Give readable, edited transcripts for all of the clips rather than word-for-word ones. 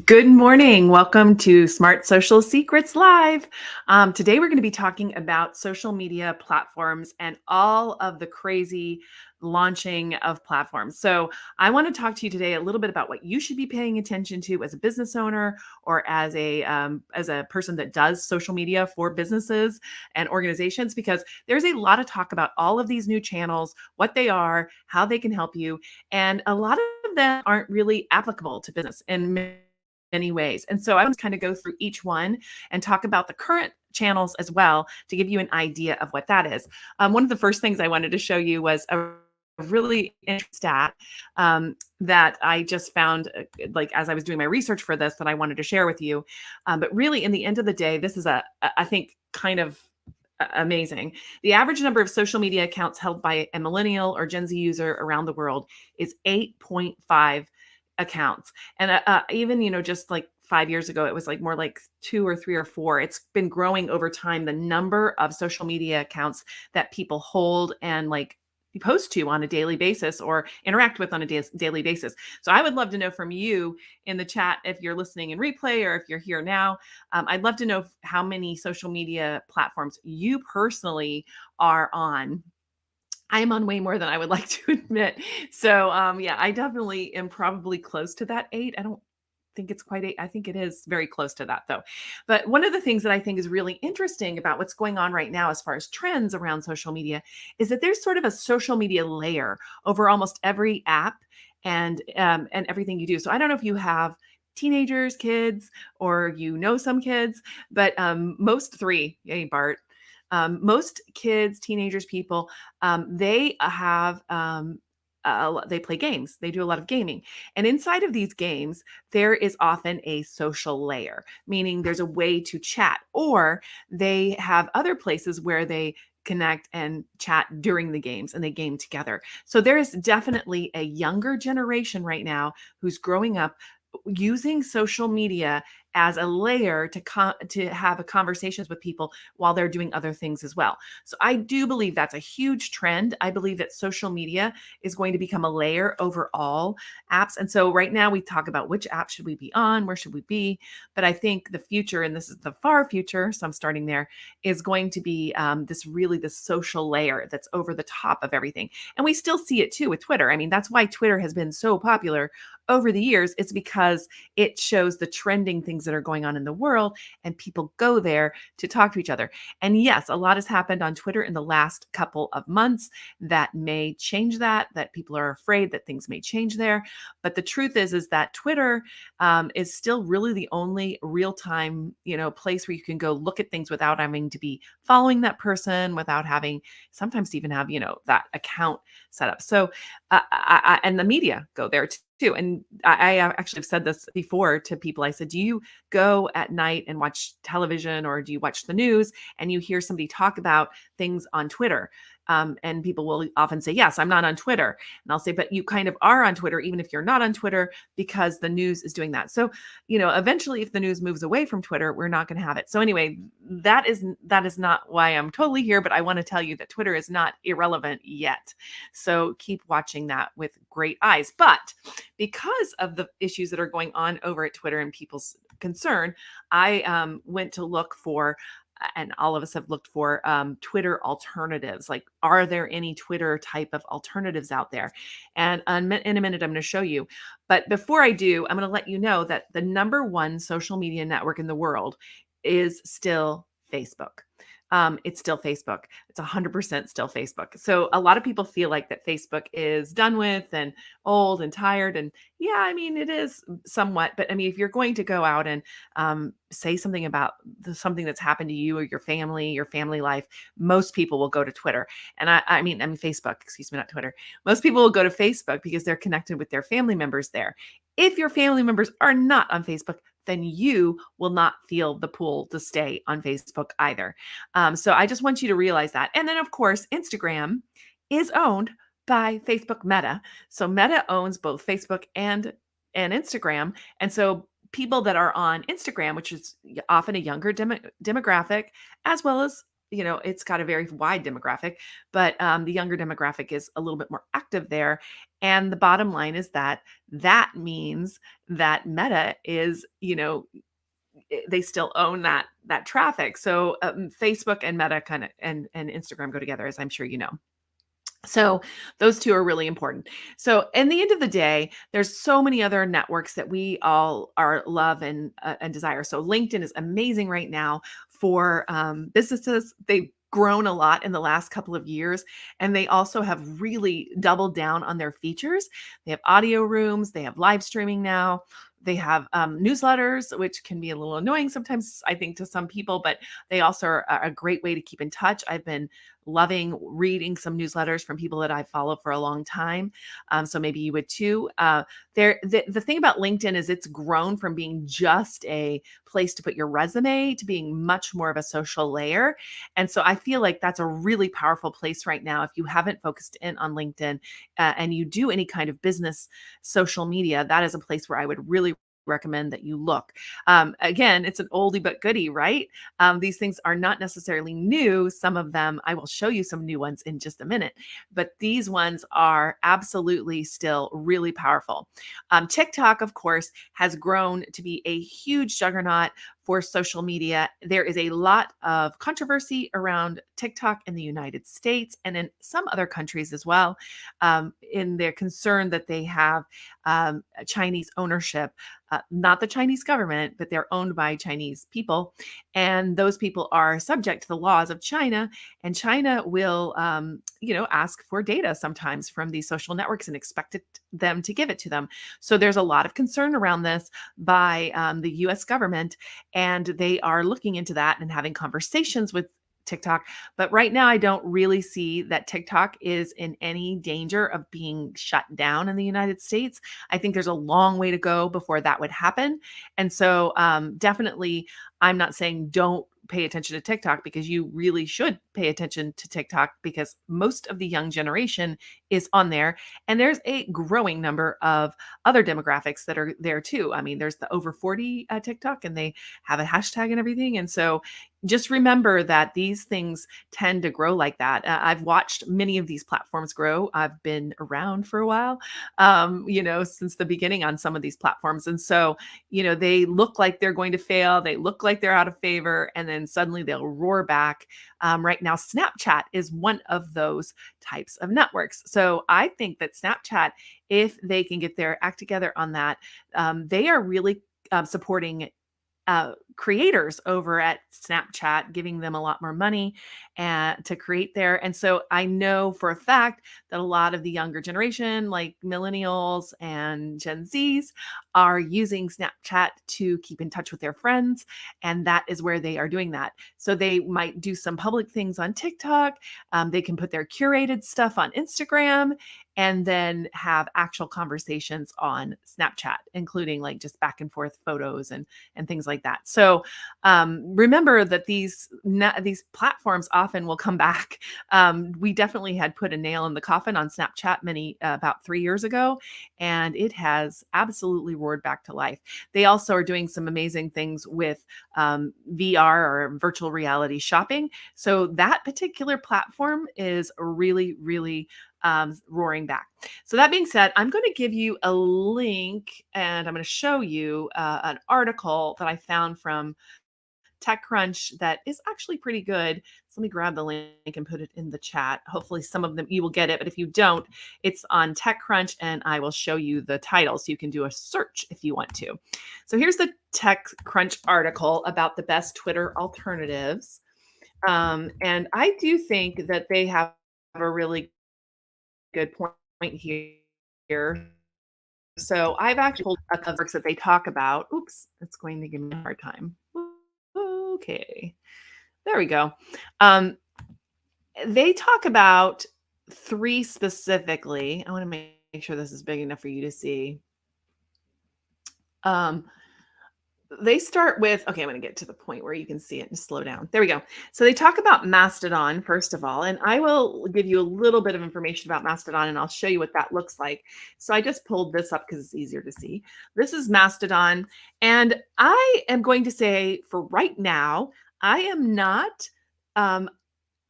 Good morning. Welcome to Smart Social Secrets Live. Today, we're going to be talking about social media platforms and all of the crazy launching of platforms. So, I want to talk to you today a little bit about what you should be paying attention to as a business owner or as a person that does social media for businesses and organizations, because there's a lot of talk about all of these new channels, what they are, how they can help you, and a lot of them aren't really applicable to business in many ways. And so I want to kind of go through each one and talk about the current channels as well to give you an idea of what that is. One of the first things I wanted to show you was a really interesting stat that I just found, like as I was doing my research for this, that I wanted to share with you. But really, in the end of the day, this is I think, kind of amazing. The average number of social media accounts held by a millennial or Gen Z user around the world is 8.5 accounts. And even, just like 5 years ago, it was like more like two or three or four. It's been growing over time, the number of social media accounts that people hold and like post to on a daily basis or interact with on a daily basis. So I would love to know from you in the chat, if you're listening in replay or if you're here now. I'd love to know how many social media platforms you personally are on. I am on way more than I would like to admit. So, yeah, I definitely am probably close to that 8. I don't think it's quite 8. I think it is very close to that, though. But one of the things that I think is really interesting about what's going on right now as far as trends around social media is that there's sort of a social media layer over almost every app and everything you do. So I don't know if you have teenagers, kids, or some kids, but most 3, yay, Bart, most kids, teenagers, people, they have they play games. They do a lot of gaming. And inside of these games, there is often a social layer, meaning there's a way to chat, or they have other places where they connect and chat during the games and they game together. So there is definitely a younger generation right now who's growing up using social media as a layer to have a conversations with people while they're doing other things as well. So I do believe that's a huge trend. I believe that social media is going to become a layer over all apps. And so right now we talk about which app should we be on, where should we be, but I think the future, and this is the far future, so I'm starting there, is going to be this social layer that's over the top of everything. And we still see it too with Twitter. I mean, that's why Twitter has been so popular over the years. It's because it shows the trending things that are going on in the world, and people go there to talk to each other. And yes, a lot has happened on Twitter in the last couple of months that may change that people are afraid that things may change there. But the truth is that Twitter is still really the only real time, place where you can go look at things without having to be following that person, without having sometimes to even have, that account set up. So, and the media go there too. And I actually have said this before to people. I said, do you go at night and watch television, or do you watch the news and you hear somebody talk about things on Twitter? And people will often say, yes, I'm not on Twitter. And I'll say, but you kind of are on Twitter, even if you're not on Twitter, because the news is doing that. So, eventually, if the news moves away from Twitter, we're not going to have it. So anyway, that is not why I'm totally here, but I want to tell you that Twitter is not irrelevant yet. So keep watching that with great eyes. But because of the issues that are going on over at Twitter and people's concern, I went to look for, and all of us have looked for, Twitter alternatives. Like, are there any Twitter type of alternatives out there? And in a minute, I'm going to show you. But before I do, I'm going to let you know that the number one social media network in the world is still Facebook. It's still Facebook. It's 100% still Facebook. So a lot of people feel like that Facebook is done with and old and tired. And yeah, I mean, it is somewhat. But I mean, if you're going to go out and say something about something that's happened to you or your family life, most people will go to Twitter. And I mean Facebook, excuse me, not Twitter. Most people will go to Facebook because they're connected with their family members there. If your family members are not on Facebook, then you will not feel the pull to stay on Facebook either. So I just want you to realize that. And then, of course, Instagram is owned by Facebook Meta. So Meta owns both Facebook and Instagram. And so people that are on Instagram, which is often a younger demographic, as well as it's got a very wide demographic, but the younger demographic is a little bit more active there. And the bottom line is that that means that Meta is, they still own that traffic. So Facebook and Meta kind of and Instagram go together, as I'm sure you know. So those two are really important. So in the end of the day, there's so many other networks that we all are love and desire. So LinkedIn is amazing right now for businesses. They've grown a lot in the last couple of years, and they also have really doubled down on their features. They have audio rooms, they have live streaming now. They have newsletters, which can be a little annoying sometimes, I think, to some people, but they also are a great way to keep in touch. I've been loving reading some newsletters from people that I follow for a long time. So maybe you would too. The thing about LinkedIn is it's grown from being just a place to put your resume to being much more of a social layer. And so I feel like that's a really powerful place right now. If you haven't focused in on LinkedIn and you do any kind of business social media, that is a place where I would really recommend that you look. Again, it's an oldie but goodie, right? These things are not necessarily new. Some of them, I will show you some new ones in just a minute, but these ones are absolutely still really powerful. TikTok, of course, has grown to be a huge juggernaut for social media. There is a lot of controversy around TikTok in the United States and in some other countries as well, in their concern that they have Chinese ownership, not the Chinese government, but they're owned by Chinese people. And those people are subject to the laws of China. And China will, ask for data sometimes from these social networks and expect them to give it to them. So there's a lot of concern around this by the US government, and they are looking into that and having conversations with TikTok. But right now, I don't really see that TikTok is in any danger of being shut down in the United States. I think there's a long way to go before that would happen. And so, definitely, I'm not saying don't pay attention to TikTok, because you really should pay attention to TikTok because most of the young generation is on there. And there's a growing number of other demographics that are there too. I mean, there's the over 40 TikTok, and they have a hashtag and everything. And so just remember that these things tend to grow like that. I've watched many of these platforms grow. I've been around for a while, since the beginning on some of these platforms. And so, they look like they're going to fail. They look like they're out of favor, and then suddenly they'll roar back. Right now, Snapchat is one of those types of networks. So I think that Snapchat, if they can get their act together on that, they are really supporting creators over at Snapchat, giving them a lot more money and to create there. And so I know for a fact that a lot of the younger generation, like millennials and Gen Zs, are using Snapchat to keep in touch with their friends. And that is where they are doing that. So they might do some public things on TikTok. They can put their curated stuff on Instagram, and then have actual conversations on Snapchat, including like just back and forth photos and things like that. So remember that these platforms often will come back. We definitely had put a nail in the coffin on Snapchat about 3 years ago, and it has absolutely roared back to life. They also are doing some amazing things with VR, or virtual reality shopping. So that particular platform is really, really roaring back. So that being said, I'm going to give you a link, and I'm going to show you an article that I found from TechCrunch that is actually pretty good. So let me grab the link and put it in the chat. Hopefully some of them you will get it, but if you don't, it's on TechCrunch, and I will show you the title so you can do a search if you want to. So here's the TechCrunch article about the best Twitter alternatives. And I do think that they have a really good point here. So I've actually pulled a couple works that they talk about. Oops, it's going to give me a hard time. Okay, there we go. They talk about 3 specifically. I want to make sure this is big enough for you to see. They start with, okay, I'm going to get to the point where you can see it and slow down. There we go. So they talk about Mastodon, first of all, and I will give you a little bit of information about Mastodon, and I'll show you what that looks like. So I just pulled this up because it's easier to see. This is Mastodon, and I am going to say for right now, I am not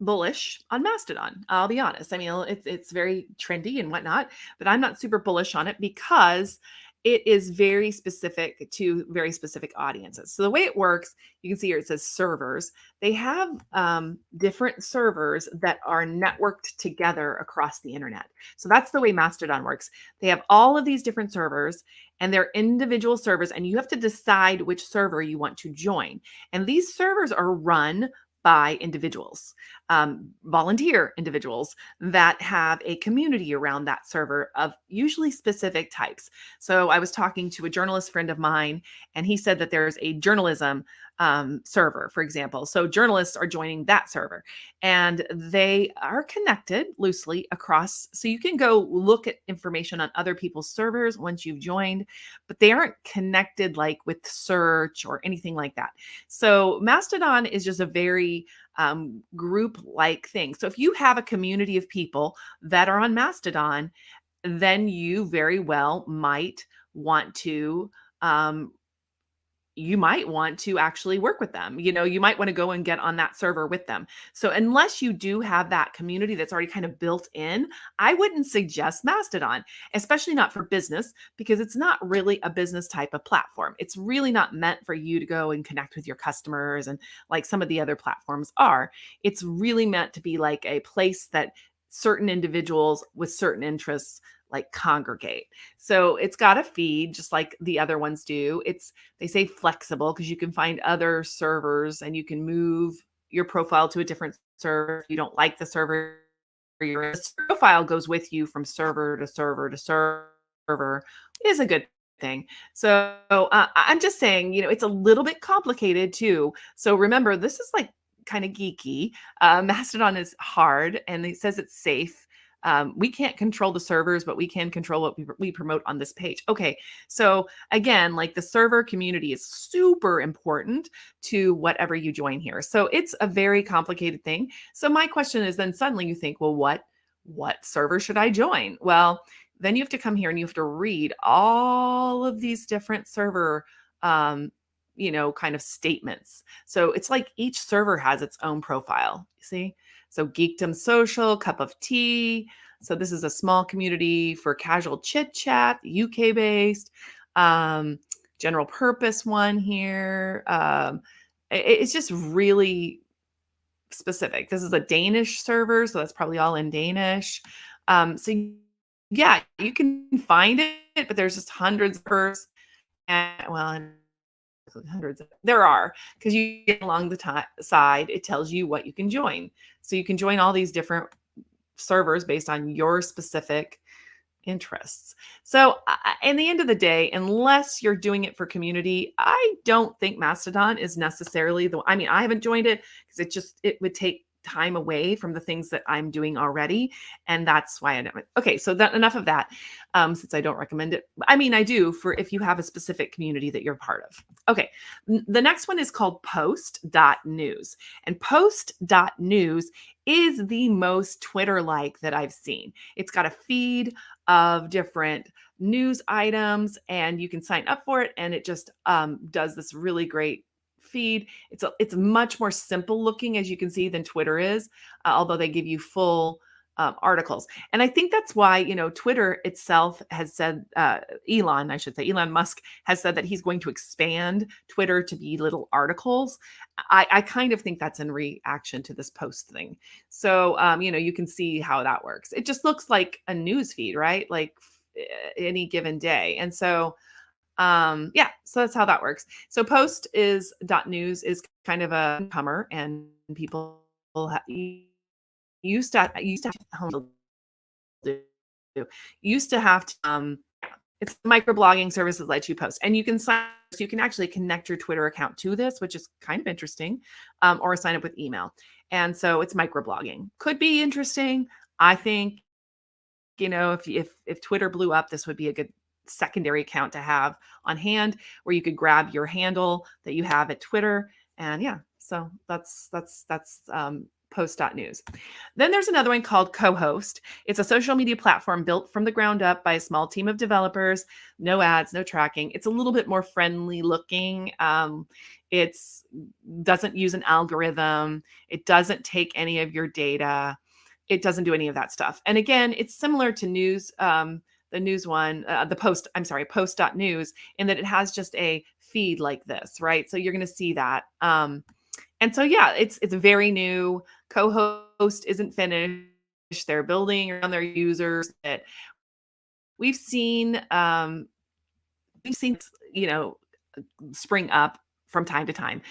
bullish on Mastodon. I'll be honest. I mean, it's very trendy and whatnot, but I'm not super bullish on it because it is very specific to very specific audiences. So the way it works, you can see here it says servers. They have different servers that are networked together across the internet. So that's the way Mastodon works. They have all of these different servers, and they're individual servers, and you have to decide which server you want to join. And these servers are run by individuals, volunteer individuals that have a community around that server of usually specific types. So I was talking to a journalist friend of mine, and he said that there's a journalism server, for example. So journalists are joining that server, and they are connected loosely across. So you can go look at information on other people's servers once you've joined, but they aren't connected like with search or anything like that. So Mastodon is just a very group like thing. So if you have a community of people that are on Mastodon, then you very well might want to actually work with them. You might want to go and get on that server with them. So unless you do have that community that's already kind of built in, I wouldn't suggest Mastodon, especially not for business, because it's not really a business type of platform. It's really not meant for you to go and connect with your customers and like some of the other platforms are. It's really meant to be like a place that certain individuals with certain interests like congregate. So it's got a feed just like the other ones do. They say flexible because you can find other servers and you can move your profile to a different server if you don't like the server you're in. The profile goes with you from server to server to server. It is a good thing. So I'm just saying, it's a little bit complicated too. So remember, this is like kind of geeky. Mastodon is hard, and it says it's safe. We can't control the servers, but we can control what we promote on this page. Okay, so again, like the server community is super important to whatever you join here. So it's a very complicated thing. So my question is then suddenly you think, well, what server should I join? Well, then you have to come here and you have to read all of these different server kind of statements. So it's like each server has its own profile. You see? So Geekdom Social, Cup of Tea. So this is a small community for casual chit chat, UK based. General purpose one here. It's just really specific. This is a Danish server, so that's probably all in Danish. So yeah, you can find it, but there's just hundreds of servers. And well, hundreds there are, because you get along the side, it tells you what you can join. So you can join all these different servers based on your specific interests. So in the end of the day, unless you're doing it for community, I don't think Mastodon is necessarily I haven't joined it because it would take time away from the things that I'm doing already. And that's why I don't. Okay, so enough of that, since I don't recommend it. I mean, I do for if you have a specific community that you're part of. Okay, the next one is called Post.news. And Post.news is the most Twitter-like that I've seen. It's got a feed of different news items, and you can sign up for it, and it just does this really great feed. It's much more simple looking, as you can see, than Twitter is, although they give you full articles. And I think that's why, Twitter itself has said, Elon Musk has said that he's going to expand Twitter to be little articles. I kind of think that's in reaction to this post thing. So, you can see how that works. It just looks like a news feed, right? Like any given day. And so, yeah, so that's how that works. So post.news is kind of a newcomer, and people used to have to it's microblogging services let you post, and you can actually connect your Twitter account to this, which is kind of interesting, or sign up with email. And so it's microblogging. Could be interesting. I think, if Twitter blew up, this would be a good secondary account to have on hand, where you could grab your handle that you have at Twitter. And yeah, so that's Post.news. Then there's another one called Co-host. It's a social media platform built from the ground up by a small team of developers. No ads, no tracking. It's a little bit more friendly looking. It's doesn't use an algorithm. It doesn't take any of your data. It doesn't do any of that stuff. And again, it's similar to news, the news one, the post, I'm sorry, post.news, in that it has just a feed like this, right? So you're going to see that. And so, yeah, it's very new. Co-host isn't finished. They're building around their users. That we've seen, we've seen, you know, spring up from time to time,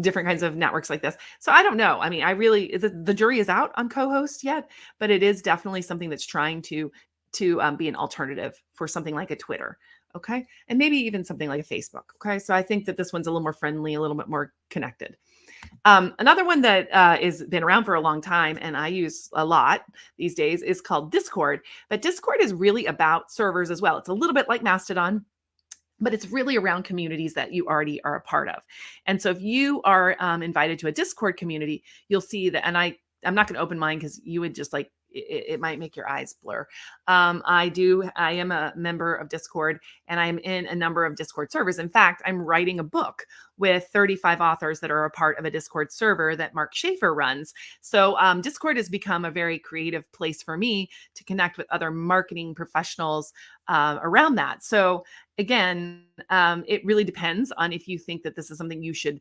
different kinds of networks like this. So I don't know. I mean, I really the jury is out on co-host yet, but it is definitely something that's trying to be an alternative for something like a Twitter. Okay, and maybe even something like a Facebook. Okay, so I think that this one's a little more friendly, a little bit more connected. Another one that is been around for a long time and I use a lot these days is called Discord. But Discord is really about servers as well. It's a little bit like Mastodon, but it's really around communities that you already are a part of. And so if you are invited to a Discord community, you'll see that, and I'm not going to open mine because you would just like, it might make your eyes blur. I am a member of Discord and I'm in a number of Discord servers. In fact, I'm writing a book with 35 authors that are a part of a Discord server that Mark Schaefer runs. So Discord has become a very creative place for me to connect with other marketing professionals around that. So again, it really depends on if you think that this is something you should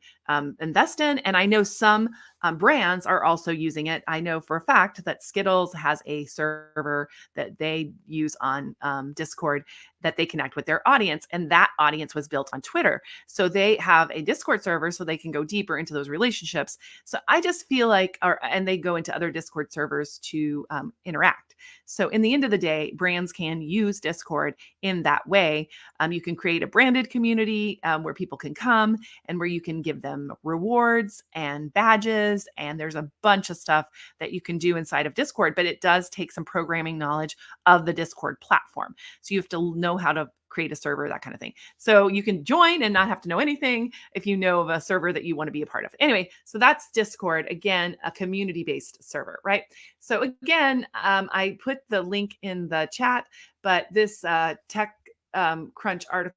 invest in. And I know some brands are also using it. I know for a fact that Skittles has a server that they use on Discord that they connect with their audience. And that audience was built on Twitter. So they have a Discord server so they can go deeper into those relationships. So I just feel like, and they go into other Discord servers to interact. So in the end of the day, brands can use Discord in that way. You can create a branded community where people can come and where you can give them rewards and badges. And there's a bunch of stuff that you can do inside of Discord, but it does take some programming knowledge of the Discord platform. So you have to know how to create a server, that kind of thing. So you can join and not have to know anything if you know of a server that you want to be a part of. Anyway, so that's Discord, again, a community-based server, right? So again, I put the link in the chat, but this Tech Crunch article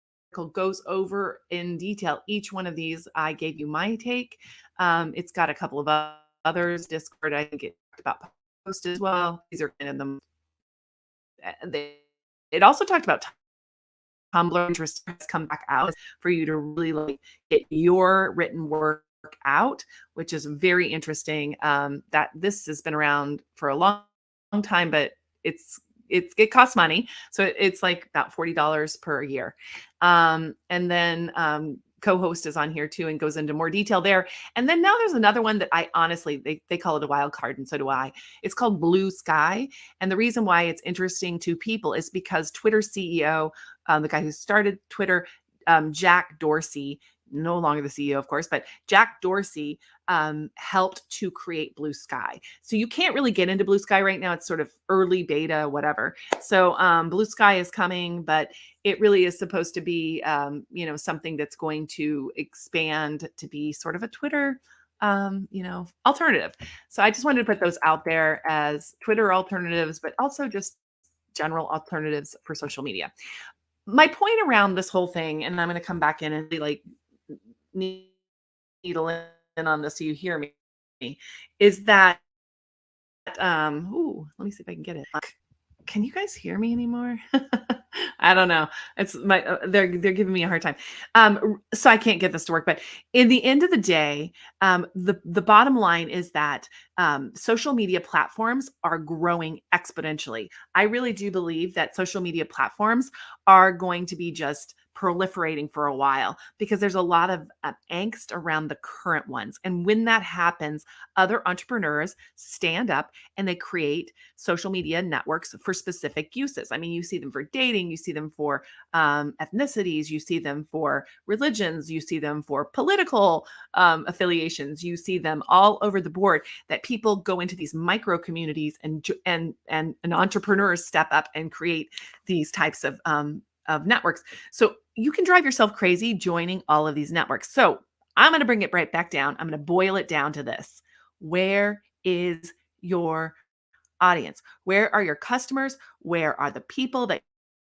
goes over in detail each one of these. I gave you my take. It's got a couple of others. Discord, I think it talked about Post as well. These are kind of the it also talked about Tumblr. Interest has come back out for you to really like get your written work out, which is very interesting. That this has been around for a long time, but it costs money, so it's like about $40 per year. And then co-host is on here too and goes into more detail there. And then now there's another one that I honestly, they call it a wild card, and so do I. It's called Bluesky. And the reason why it's interesting to people is because Twitter CEO, the guy who started Twitter, Jack Dorsey, no longer the CEO, of course, but Jack Dorsey helped to create Bluesky. So you can't really get into Bluesky right now. It's sort of early beta, whatever. So Bluesky is coming, but it really is supposed to be, something that's going to expand to be sort of a Twitter, alternative. So I just wanted to put those out there as Twitter alternatives, but also just general alternatives for social media. My point around this whole thing, and I'm going to come back in and be like, needle in on this so you hear me, is that let me see if I can get it. Can you guys hear me anymore? I don't know. It's my they're giving me a hard time. So I can't get this to work. But in the end of the day, the bottom line is that social media platforms are growing exponentially. I really do believe that social media platforms are going to be just proliferating for a while because there's a lot of angst around the current ones. And when that happens, other entrepreneurs stand up and they create social media networks for specific uses. I mean, you see them for dating, you see them for ethnicities, you see them for religions, you see them for political affiliations, you see them all over the board, that people go into these micro communities and entrepreneurs step up and create these types of networks. So you can drive yourself crazy joining all of these networks. So I'm going to bring it right back down. I'm going to boil it down to this. Where is your audience? Where are your customers? Where are the people that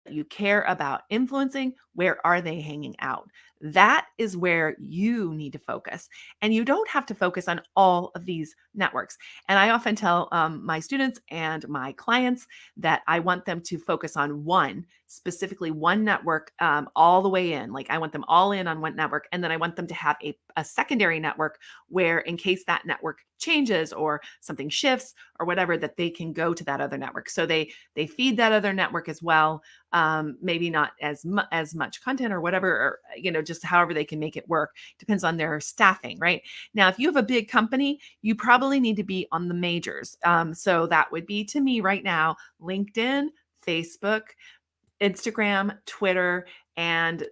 you care about influencing? Where are they hanging out? That is where you need to focus. And you don't have to focus on all of these networks. And I often tell my students and my clients that I want them to focus on one, specifically one network, all the way in. Like I want them all in on one network. And then I want them to have a secondary network where, in case that network changes or something shifts or whatever, that they can go to that other network. So they feed that other network as well, maybe not as much content or whatever, or just however they can make it work. Depends on their staffing, right? Now, if you have a big company, you probably need to be on the majors. So that would be, to me right now, LinkedIn, Facebook, Instagram, Twitter, and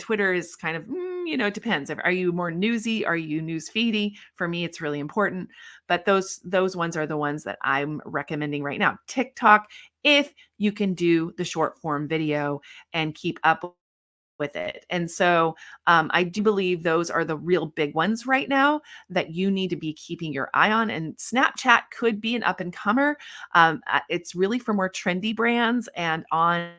Twitter is kind of, it depends. Are you more newsy? Are you news feedy? For me, it's really important. But those ones are the ones that I'm recommending right now. TikTok, if you can do the short form video and keep up with it. And so I do believe those are the real big ones right now that you need to be keeping your eye on. And Snapchat could be an up and comer. It's really for more trendy brands and on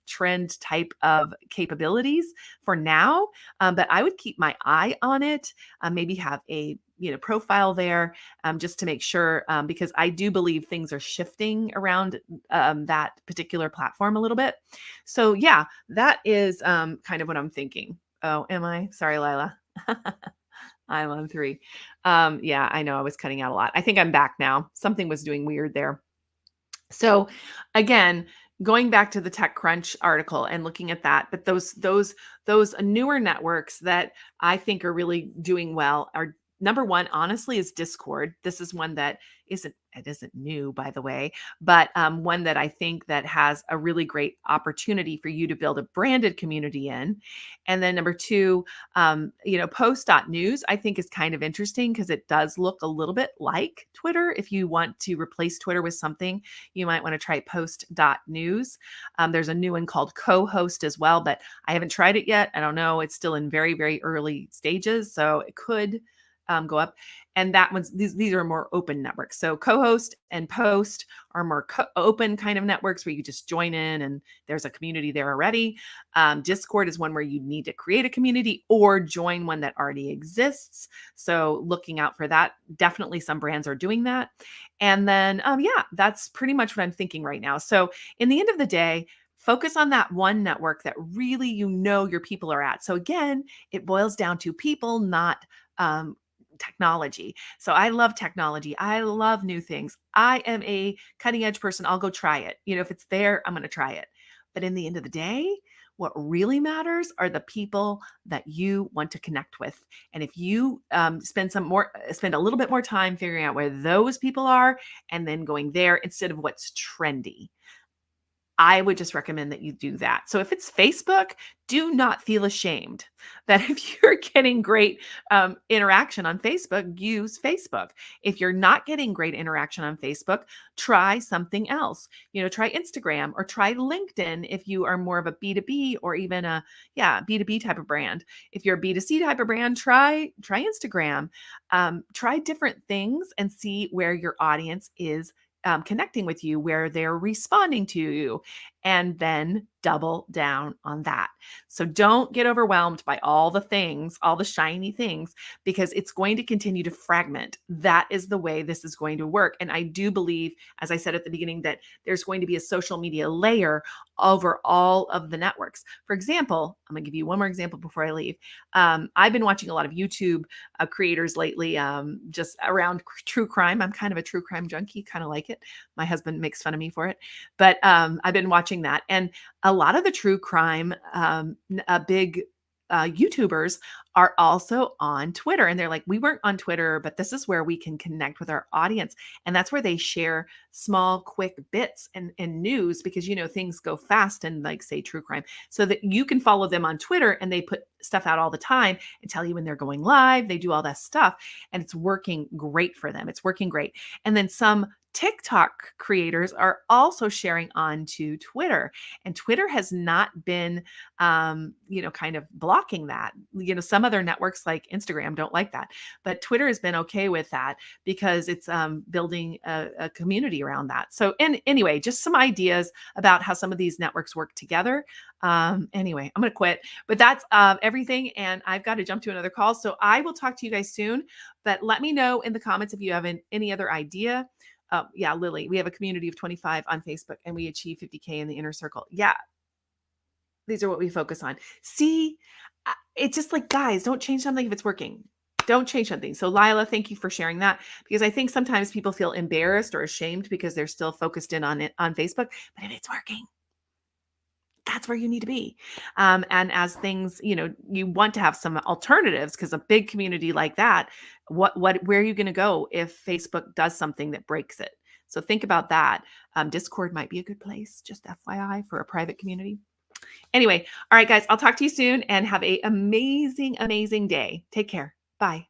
trend type of capabilities for now. But I would keep my eye on it, maybe have a profile there, just to make sure, because I do believe things are shifting around that particular platform a little bit. So yeah, that is kind of what I'm thinking. Oh, am I? Sorry, Lila. I'm on three. Yeah, I know I was cutting out a lot. I think I'm back now. Something was doing weird there. So again, going back to the TechCrunch article and looking at that, but those newer networks that I think are really doing well are, number one, honestly, is Discord. This is one that isn't new, by the way, but one that I think that has a really great opportunity for you to build a branded community in. And then number two, Post.news, I think, is kind of interesting because it does look a little bit like Twitter. If you want to replace Twitter with something, you might want to try Post.news. There's a new one called Co-host as well, but I haven't tried it yet. I don't know. It's still in very, very early stages, so it could go up. And that one's these are more open networks. So Co-host and Post are more open kind of networks where you just join in and there's a community there already. Discord is one where you need to create a community or join one that already exists. So looking out for that. Definitely some brands are doing that. And then, yeah, that's pretty much what I'm thinking right now. So in the end of the day, focus on that one network that really your people are at. So again, it boils down to people, not technology. So I love technology. I love new things. I am a cutting edge person. I'll go try it. If it's there, I'm going to try it. But in the end of the day, what really matters are the people that you want to connect with. And if you spend a little bit more time figuring out where those people are and then going there instead of what's trendy, I would just recommend that you do that. So if it's Facebook, do not feel ashamed that if you're getting great interaction on Facebook, use Facebook. If you're not getting great interaction on Facebook, try something else. Try Instagram or try LinkedIn if you are more of a B2B or even a B2B type of brand. If you're a B2C type of brand, try Instagram. Try different things and see where your audience is connecting with you, where they're responding to you, and then double down on that. So don't get overwhelmed by all the things, all the shiny things, because it's going to continue to fragment. That is the way this is going to work. And I do believe, as I said at the beginning, that there's going to be a social media layer over all of the networks. For example, I'm going to give you one more example before I leave. I've been watching a lot of YouTube creators lately, just around true crime. I'm kind of a true crime junkie, kind of like it. My husband makes fun of me for it, but I've been watching that. And a lot of the true crime, big YouTubers are also on Twitter. And they're like, we weren't on Twitter, but this is where we can connect with our audience. And that's where they share small, quick bits and news because, things go fast and, like, say, true crime. So that you can follow them on Twitter and they put stuff out all the time and tell you when they're going live. They do all that stuff and it's working great for them. It's working great. And then some TikTok creators are also sharing onto Twitter, and Twitter has not been, kind of blocking that. Some other networks like Instagram don't like that, but Twitter has been okay with that because it's building a community around that. So, and anyway, just some ideas about how some of these networks work together. Anyway, I'm going to quit, but that's everything. And I've got to jump to another call. So I will talk to you guys soon, but let me know in the comments if you have any other idea. Yeah, Lily, we have a community of 25 on Facebook and we achieve 50K in the inner circle. Yeah, these are what we focus on. See, it's just like, guys, don't change something if it's working. Don't change something. So Lila, thank you for sharing that, because I think sometimes people feel embarrassed or ashamed because they're still focused in on it on Facebook. But if it's working, that's where you need to be. And as things, you want to have some alternatives, because a big community like that, where are you going to go if Facebook does something that breaks it? So think about that. Discord might be a good place, just FYI, for a private community. Anyway, all right, guys, I'll talk to you soon and have an amazing, amazing day. Take care. Bye.